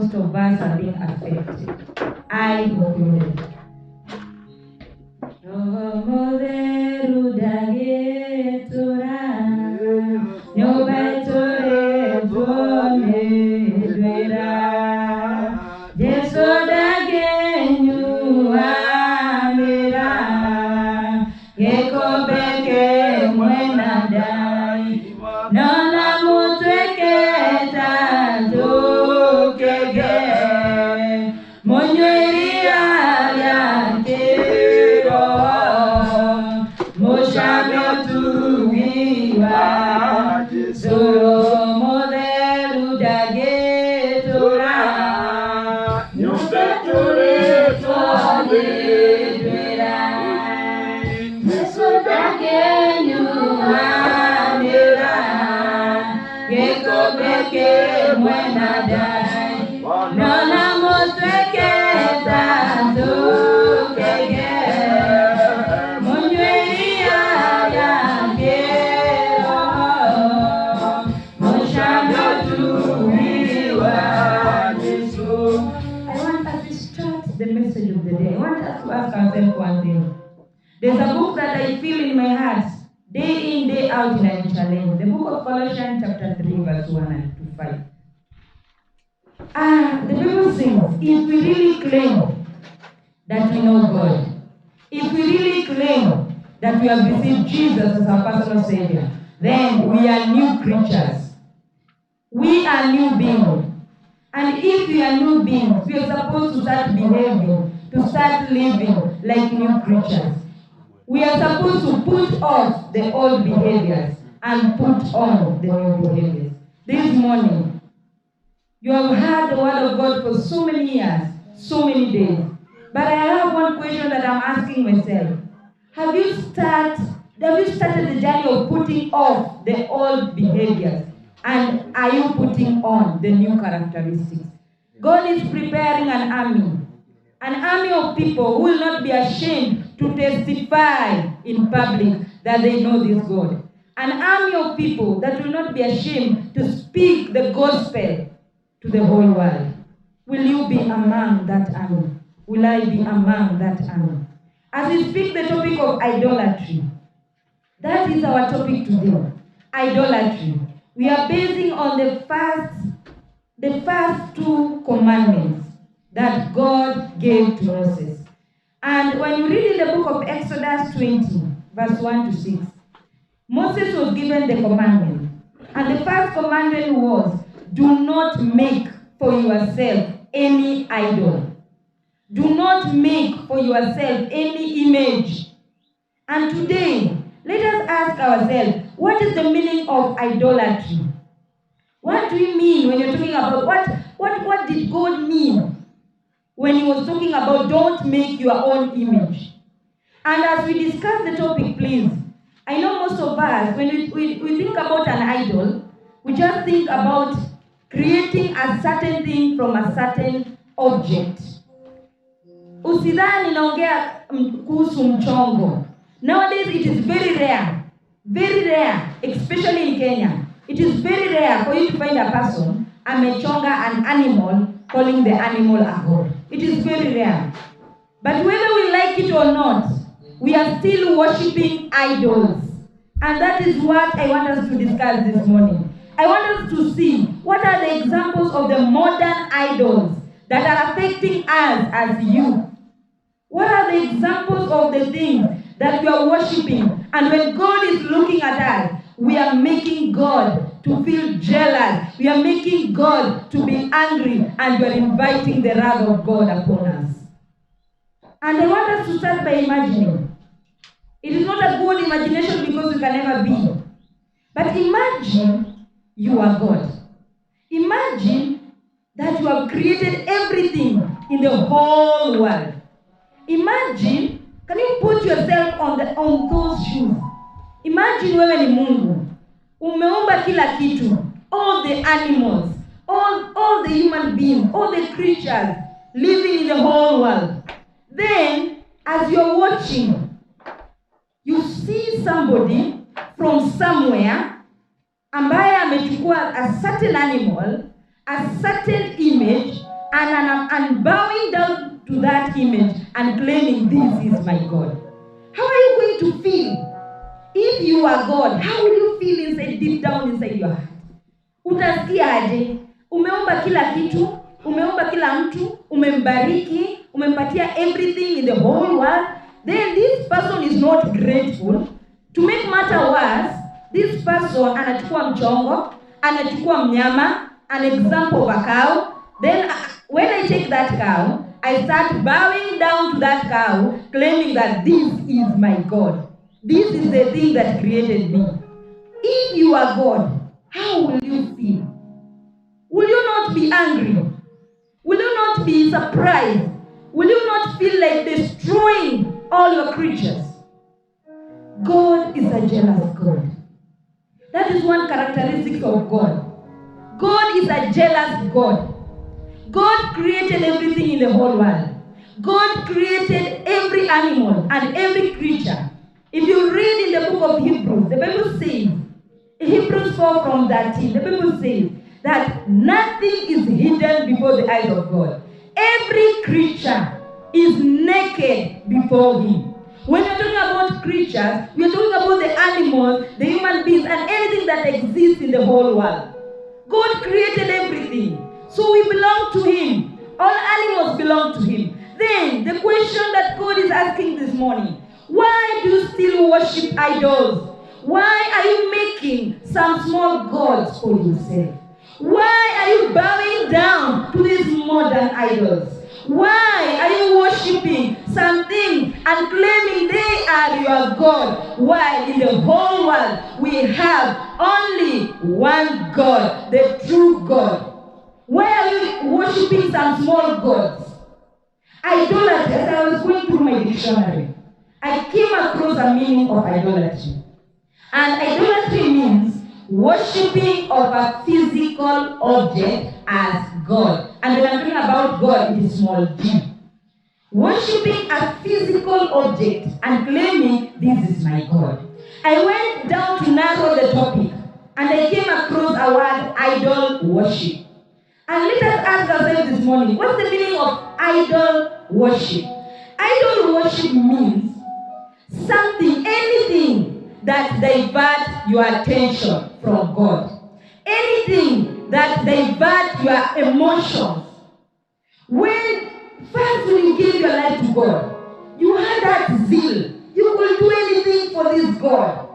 most of us are being affected. I included. There's a book that I feel in my heart, day in, day out, in a challenge. The book of Colossians chapter 3, verse 1 and to 5. The Bible says, if we really claim that we know God, if we really claim that we have received Jesus as our personal Savior, then we are new creatures. We are new beings. And if we are new beings, we are supposed to start behaving, to start living like new creatures. We are supposed to put off the old behaviors and put on the new behaviors. This morning, you have heard the word of God for so many years, so many days. But I have one question that I'm asking myself. Have you started the journey of putting off the old behaviors? And are you putting on the new characteristics? God is preparing an army of people who will not be ashamed to testify in public that they know this God. An army of people that will not be ashamed to speak the gospel to the whole world. Will you be among that army? Will I be among that army? As we speak the topic of idolatry, that is our topic today. Idolatry. We are basing on the first two commandments that God gave to Moses. And when you read in the book of Exodus 20, verse 1 to 6, Moses was given the commandment. And the first commandment was, do not make for yourself any idol. Do not make for yourself any image. And today, let us ask ourselves, what is the meaning of idolatry? What do you mean when you're talking about what did God mean when he was talking about don't make your own image? And as we discuss the topic, please, I know most of us, when we think about an idol, we just think about creating a certain thing from a certain object. Usidhani naongea kuhusu mchongo. Nowadays it is very rare, especially in Kenya. It is very rare for you to find a person amechonga an animal, calling the animal a god. It is very rare. But whether we like it or not, we are still worshiping idols. And that is what I want us to discuss this morning. I want us to see what are the examples of the modern idols that are affecting us as youth. What are the examples of the things that we are worshiping? And when God is looking at us, we are making God to feel jealous. We are making God to be angry, and we are inviting the wrath of God upon us. And I want us to start by imagining. It is not a good imagination because we can never be. But imagine you are God. Imagine that you have created everything in the whole world. Imagine, can you put yourself on those shoes? Imagine wewe ni Mungu. Umeumba kila kitu. All the animals, all the human beings, all the creatures living in the whole world. Then, as you're watching, you see somebody from somewhere ambaye amechukua a certain animal, a certain image, and bowing down to that image and claiming this is my God. How are you going to feel? If you are God, how will you feel inside, deep down inside your heart? Utasikia aje? Umeomba kila kitu, umeomba kila mtu, umembariki, umempatia everything in the whole world. Then this person is not grateful. To make matter worse, this person anachukua mchongo, anachukua mnyama, an example of a cow. Then when I take that cow, I start bowing down to that cow, claiming that this is my God. This is the thing that created me. If you are God, how will you feel? Will you not be angry? Will you not be surprised? Will you not feel like destroying all your creatures? God is a jealous God. That is one characteristic of God. God is a jealous God. God created everything in the whole world. God created every animal and every creature. If you read in the book of Hebrews, the Bible says, Hebrews 4 from 13, the Bible says that nothing is hidden before the eyes of God. Every creature is naked before Him. When we're talking about creatures, we're talking about the animals, the human beings, and anything that exists in the whole world. God created everything. So we belong to Him. All animals belong to Him. Then, the question that God is asking this morning, why do you still worship idols? Why are you making some small gods for yourself? Why are you bowing down to these modern idols? Why are you worshiping something and claiming they are your God, while in the whole world we have only one God, the true God? Why are you worshiping some small gods? Idolatry, as I was going through my dictionary, I came across a meaning of idolatry. And idolatry means worshiping of a physical object as God. And when I'm talking about God, it is small g. Worshiping a physical object and claiming this is my God. I went down to narrow the topic and I came across a word, idol worship. And let us ask ourselves this morning, what's the meaning of idol worship? Idol worship means something, anything that diverts your attention from God. Anything that diverts your emotions. When you gave your life to God, you had that zeal. You could do anything for this God.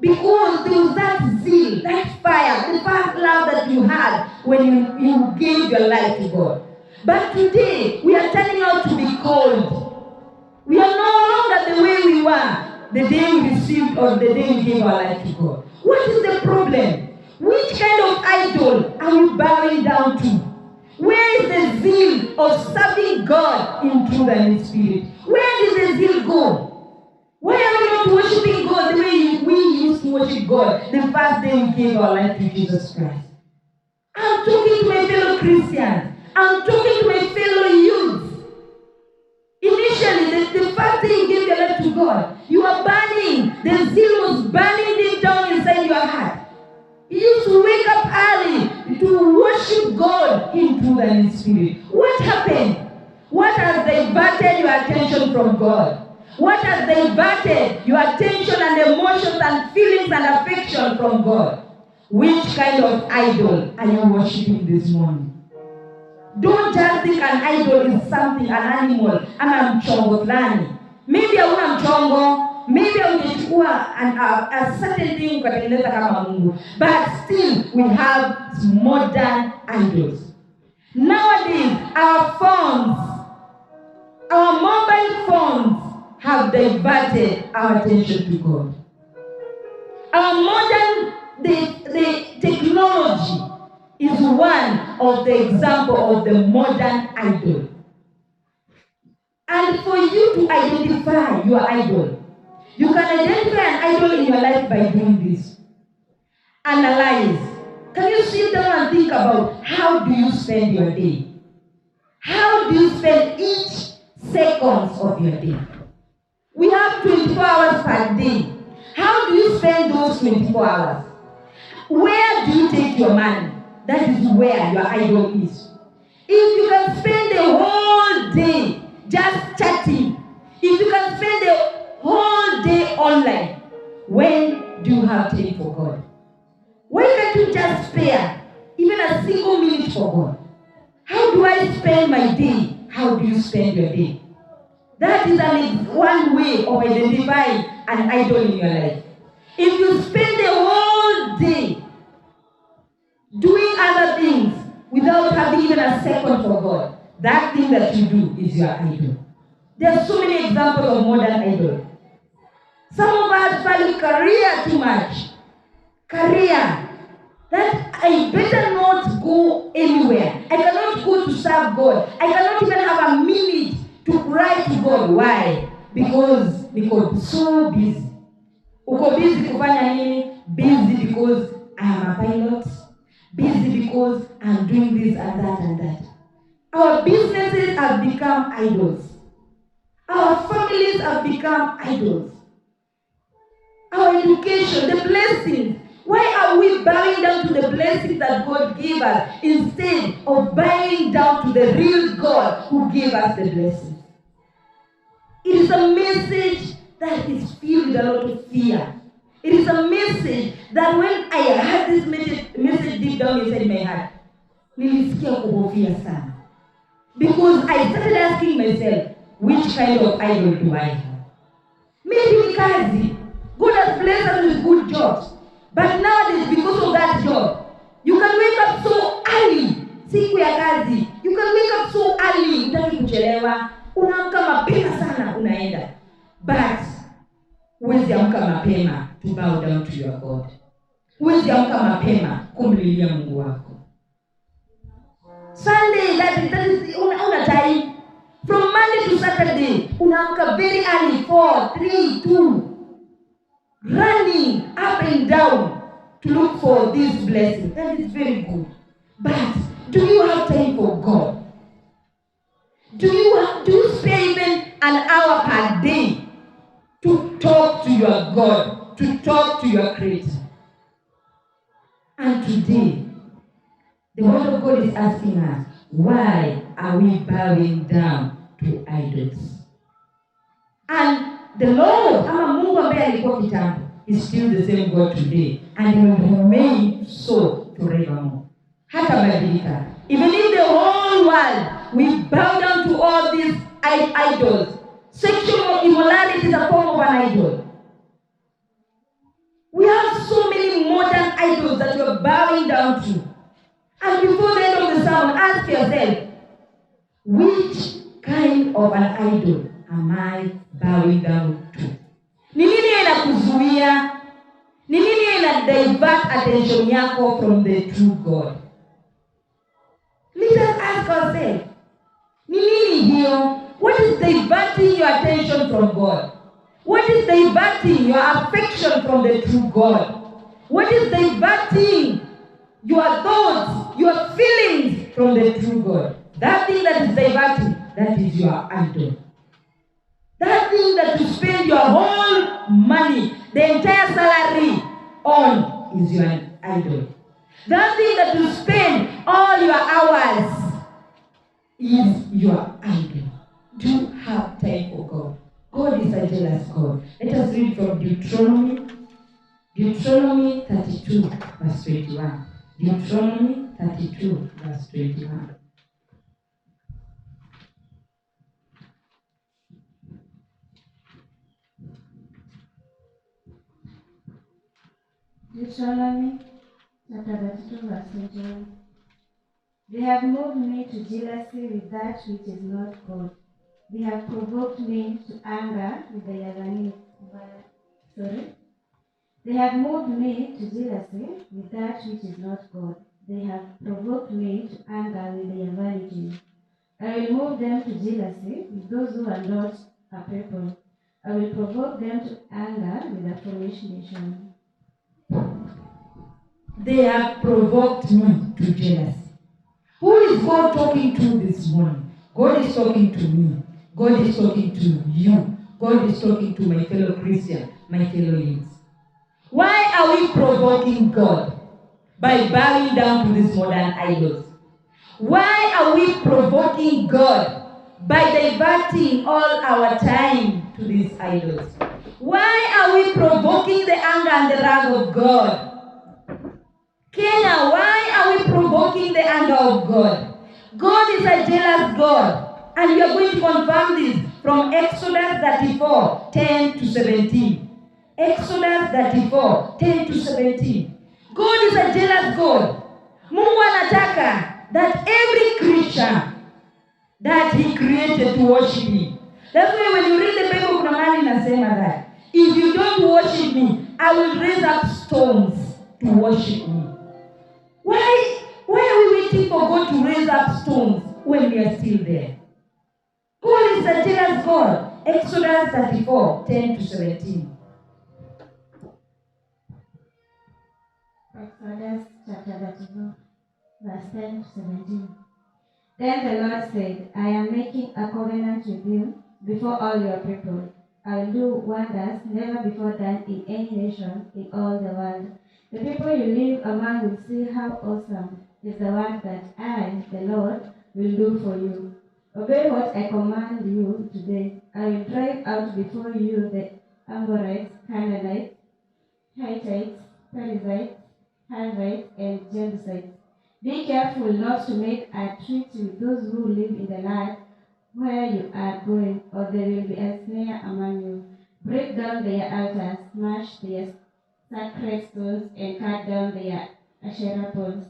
Because there was that zeal, that fire, the first love that you had when you gave your life to God. But today, we are turning out to be cold. We are no longer the way we were the day we received or the day we gave our life to God. What is the problem? Which kind of idol are you bowing down to? Where is the zeal of serving God in truth and in spirit? Where does the zeal go? Why are we not worshiping God the way we used to worship God the first day we gave our life to Jesus Christ? I'm talking to my fellow Christians. I'm talking to my fellow youth. Initially, the first day you gave your life to God, you were burning. The zeal was burning deep down inside your heart. You used to wake up early to worship God in truth and in spirit. What happened? What has diverted your attention from God? What has diverted your attention and emotions and feelings and affection from God? Which kind of idol are you worshiping this morning? Don't just think an idol is something, an animal, ama mchongo fulani. Maybe hauna mchongo, maybe ungechukua a certain thing ukatengeneza kama Mungu. But still, we have modern idols. Nowadays, our phones, our mobile phones have diverted our attention to God. Our modern, the technology is one of the example of the modern idol. And for you to identify your idol, you can identify an idol in your life by doing this. Analyze. Can you sit down and think about how do you spend your day? How do you spend each seconds of your day? We have 24 hours per day. How do you spend those 24 hours? Where do you take your money? That is where your idol is. If you can spend the whole whole day just chatting, if you can spend the whole day online, when do you have time for God? Why can't you just spare even a single minute for God? How do I spend my day? How do you spend your day? That is one way of identifying an idol in your life. If you spend the whole day doing other things without having even a second for God, that thing that you do is your idol. There are so many examples of modern idols. Some of us value career too much. Career. That I better not go anywhere. I cannot go to serve God. I cannot even have a minute to cry to God. Why? Because so busy. Uko busy kufanya nini? Busy because I am a pilot. Busy because I'm doing this and that and that. Our businesses have become idols. Our families have become idols. Our education, the blessings. Why are we bowing down to the blessings that God gave us instead of bowing down to the real God who gave us the blessings? It is a message that is filled with a lot of fear. It is a message that when I had this message deep down inside my heart, nilisikia kuhofia sana. Because I started asking myself, which kind of idol do I have? Maybe kazi. God has blessed us with good jobs. But nowadays, because of that job, you can wake up so early. Siku ya kazi. You can wake up so early. Hutaki kuchelewa. Unaamka mapema sana unaenda. But huwezi amka mapema to bow down to your God. Huwezi amka mapema kumlilia Mungu wako. Sunday, that is una time. From Monday to Saturday, unaamka very early, 4, 3, 2. Running up and down to look for this blessing. That is very good. But do you have time for God? Do you spare even an hour per day to talk to your God, to talk to your Creator? And today, the Word of God is asking us, why are we bowing down to idols? And the Lord, ama Mungu ambaye alikuwa kitambo, is still the same God today, and He will remain so forevermore. Hata badilika. Even if the whole world we bow down to all these idols, sexual immorality is a form of an idol. We have so many modern idols that we are bowing down to. And before the end of the sermon, ask yourself, which kind of an idol am I bowing down to? Ni nini inakuzuia? Ni nini ina divert attention yako from the true God? Let us ask ourselves, ni nini hiyo? What is diverting your attention from God? What is diverting your affection from the true God? What is diverting your thoughts, your feelings from the true God? That thing that is diverting, that is your idol. That thing that you spend your whole money, the entire salary on, is your idol. That thing that you spend all your hours is your idol. Do you have time for God? God is a jealous God. Let us read from Deuteronomy 32, verse 21. Deuteronomy 32, verse 21. Deuteronomy chapter 32, verse 21. They have moved me to jealousy with that which is not God. They have provoked me to anger with the Yavanim. They have moved me to jealousy with that which is not God. They have provoked me to anger with the Yavanim. I will move them to jealousy with those who are not a people. I will provoke them to anger with a foolish nation. They have provoked me to jealousy. Who is God talking to this morning? God is talking to me. God is talking to you. God is talking to my fellow Christian, my fellow youths. Why are we provoking God? By bowing down to these modern idols. Why are we provoking God by diverting all our time to these idols. Why are we provoking the anger and the wrath of God? Kenya, why are we provoking the anger of God? God is a jealous God. And we are going to confirm this from Exodus 34, 10 to 17. Exodus 34, 10 to 17. God is a jealous God. Mungu anataka that every creature that he created to worship him. That's why when you read the Bible, kuna mahali inasema that if you don't worship me, I will raise up stones to worship me. Why are we waiting for God to raise up stones when we are still there? God is a jealous God. Exodus 34, 10 to 17. Exodus chapter 34, verse 10 to 17. Then the Lord said, I am making a covenant with you before all your people. I will do wonders never before done in any nation in all the world. The people you live among will see how awesome is the work that I, the Lord, will do for you. Obey what I command you today. I will drive out before you the Amorites, Canaanites, Hittites, Perizzites, Hivites, and Jebusites. Be careful not to make a treaty with those who live in the land where you are going, or there will be a snare among you. Break down their altars, smash their sacred stones, and cut down their Asherah poles.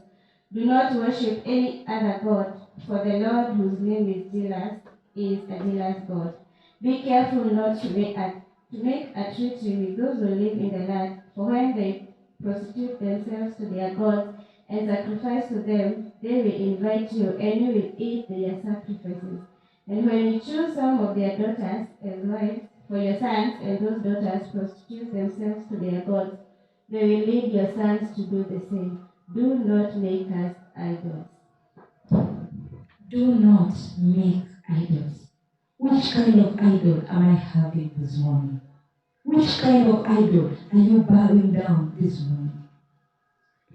Do not worship any other god, for the Lord, whose name is jealous, is a jealous God. Be careful not to make a treaty with those who live in the land, for when they prostitute themselves to their gods and sacrifice to them, they will invite you, and you will eat their sacrifices. And when you choose some of their daughters as wives for your sons, and those daughters prostitute themselves to their gods, they will lead your sons to do the same. Do not make us idols. Do not make idols. Which kind of idol am I having this morning? Which kind of idol are you bowing down this morning?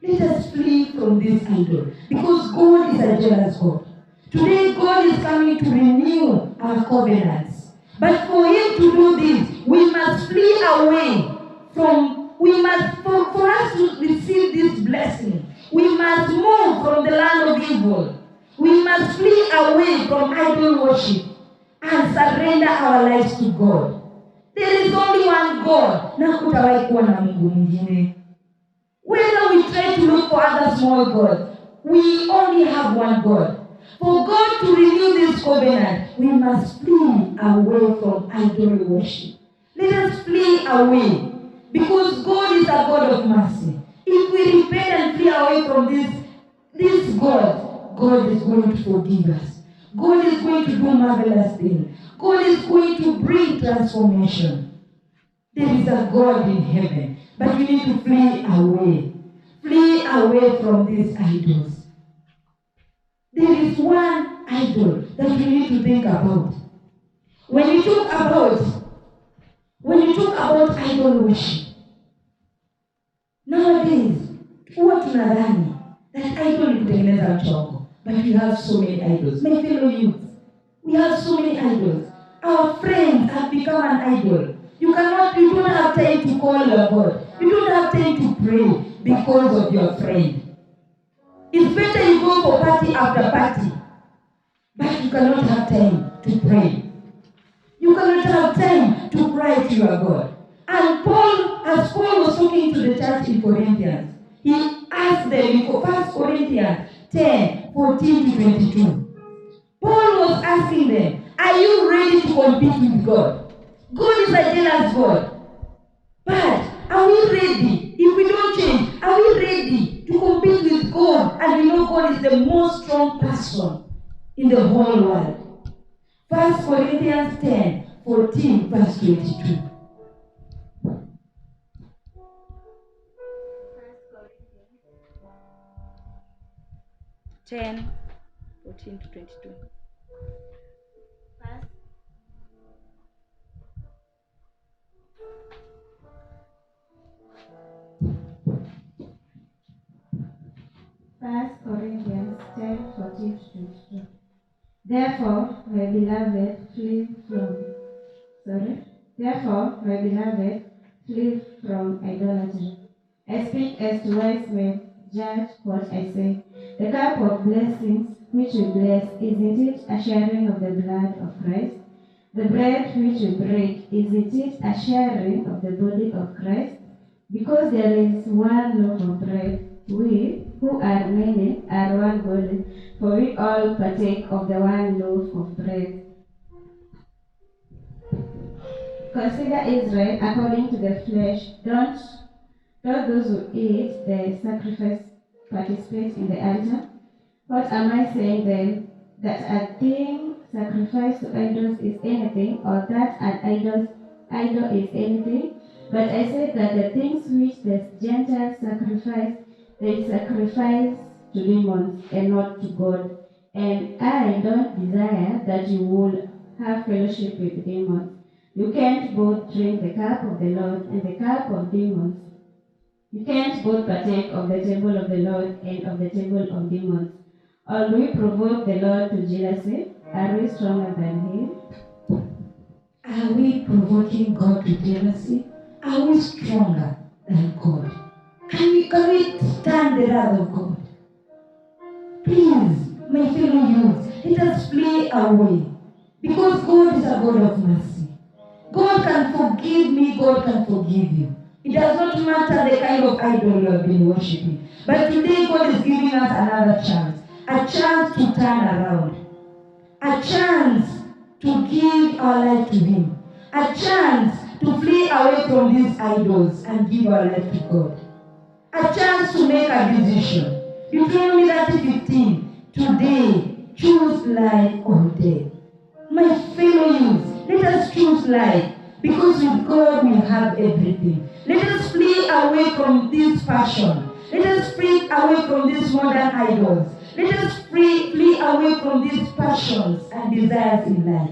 Let us flee from this idol, because God is a jealous God. Today, God is coming to renew our covenants. But for Him to do this, we must flee away for us to receive this blessing, we must move from the land of evil. We must flee away from idol worship and surrender our lives to God. There is only one God, na kutawahi kuwa na Mungu mwingine. Whether we try to look for other small gods, we only have one God. For God to renew this covenant, we must flee away from idol worship. Let us flee away, because God is a God of mercy. If we repent and flee away from this God, God is going to forgive us. God is going to do marvelous things. God is going to bring transformation. There is a God in heaven, but we need to flee away. Flee away from these idols. There is one idol that we need to think about. When you talk about idol worship, nowadays, huwa tunadhani that idol ni kutengeneza mchongo, but we have so many idols. My fellow youth, we have so many idols. Our friends have become an idol. You don't have time to call your God. You don't have time to pray because of your friend. It's better you go for party after party, but you cannot have time to pray. You cannot have time to cry to your God. And as Paul was talking to the church in Corinthians, he asked them in 1 Corinthians 10, 14 to 22. Paul was asking them, are you ready to compete with God? God is a jealous God. But are we ready? If we don't change, are we ready to compete with God? And we know God is the most strong person in the whole world. 1 Corinthians 10, 14, verse 22. 10, 14 to 22. First Corinthians 10, 14 to 22. Therefore, my beloved, flee from idolatry. I speak as to wise men, judge what I say. The cup of blessings which we bless, isn't it a sharing of the blood of Christ? The bread which we break, isn't it a sharing of the body of Christ? Because there is one loaf of bread, we, who are many, are one body, for we all partake of the one loaf of bread. Consider Israel according to the flesh. Don't those who eat the sacrifice participate in the altar? What am I saying then? That a thing sacrificed to idols is anything, or that an idol is anything? But I said that the things which the Gentiles sacrifice, they sacrifice to demons and not to God. And I don't desire that you will have fellowship with demons. You can't both drink the cup of the Lord and the cup of demons. You can't both partake of the table of the Lord and of the table of demons. Or do we provoke the Lord to jealousy? Are we stronger than Him? Are we provoking God to jealousy? Are we stronger than God? Can we stand the wrath of God? Please, my fellow youth, let us flee away. Because God is a God of mercy. God can forgive me, God can forgive you. It does not matter the kind of idol you have been worshipping. But today God is giving us another chance. A chance to turn around. A chance to give our life to Him. A chance to flee away from these idols and give our life to God. A chance to make a decision. Deuteronomy 30:15. Today, choose life or death. My fellow youth, let us choose life. Because with God we have everything. Let us flee away from this passion. Let us flee away from these modern idols. Let us flee away from these passions and desires in life.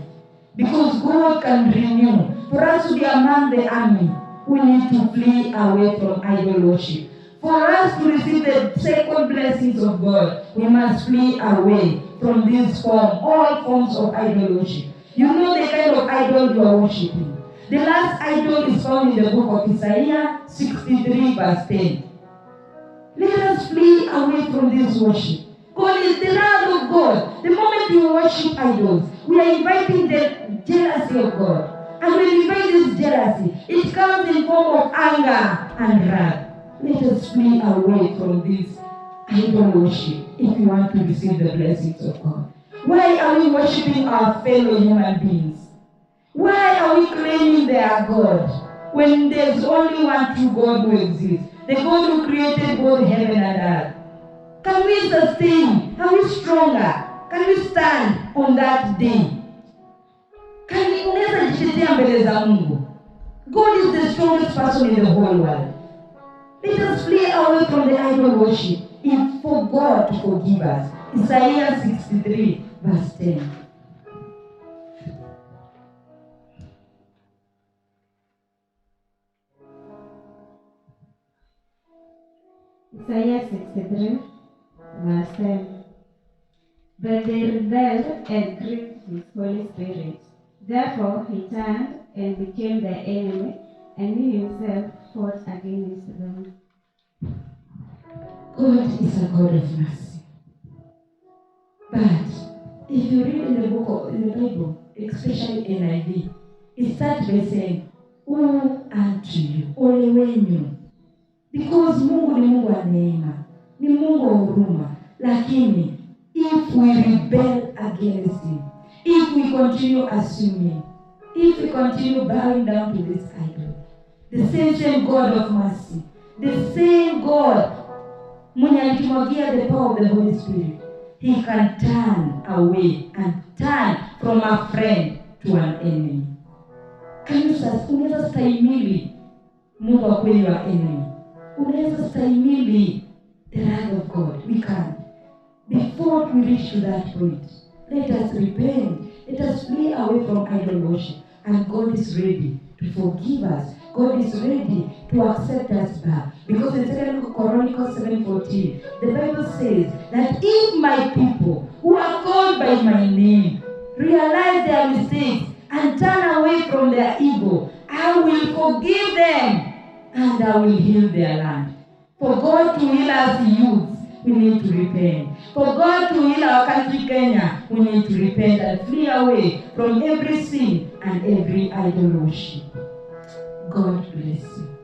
Because God can renew. For us to be among the army, we need to flee away from idol worship. For us to receive the second blessings of God, we must flee away from all forms of idol worship. You know the kind of idol you are worshiping. The last idol is found in the book of Isaiah 63 verse 10. Let us flee away from this worship. God is the wrath of God. The moment you worship idols, we are inviting the jealousy of God. And when we invite this jealousy, it comes in form of anger and wrath. Let us flee away from this idol worship if we want to receive the blessings of God. Why are we worshiping our fellow human beings? Why are we claiming they are God when there's only one true God who exists? The God who created both heaven and earth. Can we sustain? Are we stronger? Can we stand on that day? Unaweza jitetea mbele za Mungu? God is the strongest person in the whole world. Let us flee away from the idol worship if for God to forgive us. Isaiah 63 verse 10. Isaiah 63 verse 10. But they rebelled and grieved His Holy Spirit. Therefore He turned and became their enemy, and He Himself fought against them. God is a God of mercy. But if you read in the Bible, especially NIV, it starts by saying, "Woe unto you, ole wenyu." Because Mungu ni Mungu wa neema, ni Mungu wa huruma. Lakini if we rebel against Him, if we continue assuming, if we continue bowing down to this idol, the same God of mercy, the same God mwenye alitumwagia the power of the Holy Spirit, He can turn away and turn from a friend to an enemy. Unaweza stahimili Mungu akuwe your enemy? Unaweza stahimili the wrath of God? We can't. Before we reach to that point, let us repent. Let us flee away from idol worship. And God is ready to forgive us. God is ready to accept us back. Because in 2 Chronicles 7:14, the Bible says that if my people who are called by my name realize their mistakes and turn away from their evil, I will forgive them and I will heal their land. For God to heal us youths, we need to repent. For God to heal our country, Kenya, we need to repent and flee away from every sin and every idol worship. God bless you.